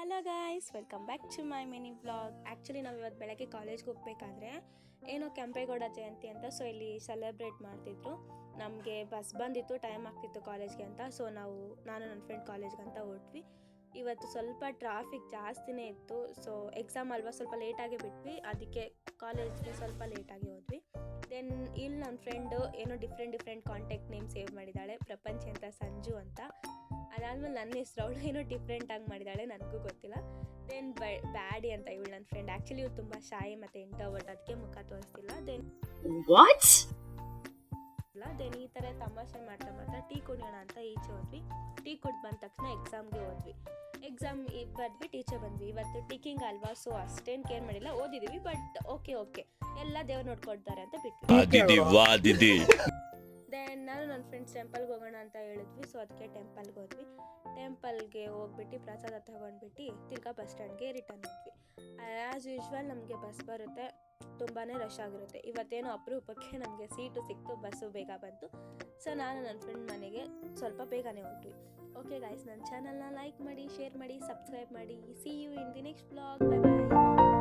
Hello guys, welcome back to my mini vlog. Actually ನಾವು ಇವತ್ತು ಬೆಳಗ್ಗೆ ಕಾಲೇಜ್ಗೆ ಹೋಗ್ಬೇಕಾದ್ರೆ ಏನೋ ಕೆಂಪೇಗೌಡ ಜಯಂತಿ ಅಂತ ಸೊ ಇಲ್ಲಿ ಸೆಲೆಬ್ರೇಟ್ ಮಾಡ್ತಿದ್ರು. ನಮಗೆ ಬಸ್ ಬಂದಿತ್ತು, ಟೈಮ್ ಆಗ್ತಿತ್ತು ಕಾಲೇಜ್ಗೆ ಅಂತ. ಸೊ ನಾನು ನನ್ನ ಫ್ರೆಂಡ್ ಕಾಲೇಜ್ಗೆ ಅಂತ ಹೊರಟ್ವಿ. ಇವತ್ತು ಸ್ವಲ್ಪ ಟ್ರಾಫಿಕ್ ಜಾಸ್ತಿನೇ ಇತ್ತು. ಸೊ ಎಕ್ಸಾಮ್ ಅಲ್ವಾ, ಸ್ವಲ್ಪ ಲೇಟಾಗಿ ಬಿಟ್ವಿ, ಅದಕ್ಕೆ ಕಾಲೇಜ್ಗೆ ಸ್ವಲ್ಪ ಲೇಟಾಗಿ ಹೋದ್ವಿ. ದೆನ್ ಇಲ್ಲಿ ನನ್ನ ಫ್ರೆಂಡು ಏನೋ ಡಿಫ್ರೆಂಟ್ ಕಾಂಟ್ಯಾಕ್ಟ್ ನೇಮ್ ಸೇವ್ ಮಾಡಿದ್ದಾಳೆ, ಪ್ರಪಂಚ ಅಂತ, ಸಂಜು ಅಂತ. ಅದಾದ್ಮೇಲೆ ನನ್ನ ಹೆಸರು ಅವಳು ಏನೋ ಡಿಫ್ರೆಂಟಾಗಿ ಮಾಡಿದ್ದಾಳೆ, ನನಗೂ ಗೊತ್ತಿಲ್ಲ. ದೆನ್ ಬ್ಯಾಡಿ ಅಂತ ಇವಳು ನನ್ನ ಫ್ರೆಂಡ್. ಆ್ಯಕ್ಚುಲಿ ಇವ್ರು ತುಂಬ ಶಾಯಿ ಮತ್ತು ಇಂಟ್ರೋವರ್ಟ್, ಅದಕ್ಕೆ ಮುಖ ತೋರಿಸ್ತಿಲ್ಲ. ದೆನ್ ಈ ಥರ ತಮಾಷೆ ಮಾಡ್ತಾ ಟೀ ಕುಡಿಯೋಣ ಅಂತ ಈಚೆ ಹೋದ್ವಿ. ಟೀ ಕುಡ್ದು ಬಂದ ತಕ್ಷಣ ಎಕ್ಸಾಮ್ಗೆ ಹೋದ್ವಿ. ಎಕ್ಸಾಮ್ ಬರೆದ್ಬಿಟ್ಟು ಈಚೆ ಬಂದ್ವಿ. ಇವತ್ತು ಟಿಕ್ಕಿಂಗ್ ಅಲ್ವಾ, ಸೊ ಅಷ್ಟೇನು ಕೇರ್ ಮಾಡಿಲ್ಲ, ಓದಿದ್ದೀವಿ. ಬಟ್ ಓಕೆ ಎಲ್ಲ ದೇವ್ರು ನೋಡ್ಕೊಡ್ತಾರೆ ಅಂತ ಬಿಟ್ವಿ. ದೆನ್ ನಾನು ನನ್ನ ಫ್ರೆಂಡ್ಸ್ ಟೆಂಪಲ್ಗೆ ಹೋಗೋಣ ಅಂತ ಹೇಳಿದ್ವಿ. ಸೊ ಅದಕ್ಕೆ ಟೆಂಪಲ್ಗೆ ಹೋದ್ವಿ. ಟೆಂಪಲ್ಗೆ ಹೋಗ್ಬಿಟ್ಟು ಪ್ರಸಾದ ತಗೊಂಡ್ಬಿಟ್ಟು ತಿರ್ಗಾ ಬಸ್ ಸ್ಟ್ಯಾಂಡ್ಗೆ ರಿಟರ್ನ್ ಹೋದ್ವಿ. ಆ್ಯಸ್ ಯೂಶ್ವಲ್ ನಮಗೆ ಬಸ್ ಬರುತ್ತೆ, ತುಂಬಾ ರಶ್ ಆಗಿರುತ್ತೆ. ಇವತ್ತೇನೋ ಅಪರೂಪಕ್ಕೆ ನಮಗೆ ಸೀಟು ಸಿಕ್ತು, ಬಸ್ಸು ಬೇಗ ಬಂತು. ಸೊ ನಾನು ನನ್ನ ಫ್ರೆಂಡ್ ಮನೆಗೆ ಸ್ವಲ್ಪ ಬೇಗನೆ ಹೊರಟ್ವಿ. ಓಕೆ ಗೈಸ್, ನನ್ನ ಚಾನಲ್ನ ಲೈಕ್ ಮಾಡಿ, ಶೇರ್ ಮಾಡಿ, ಸಬ್ಸ್ಕ್ರೈಬ್ ಮಾಡಿ. See you in the next blog. Bye bye.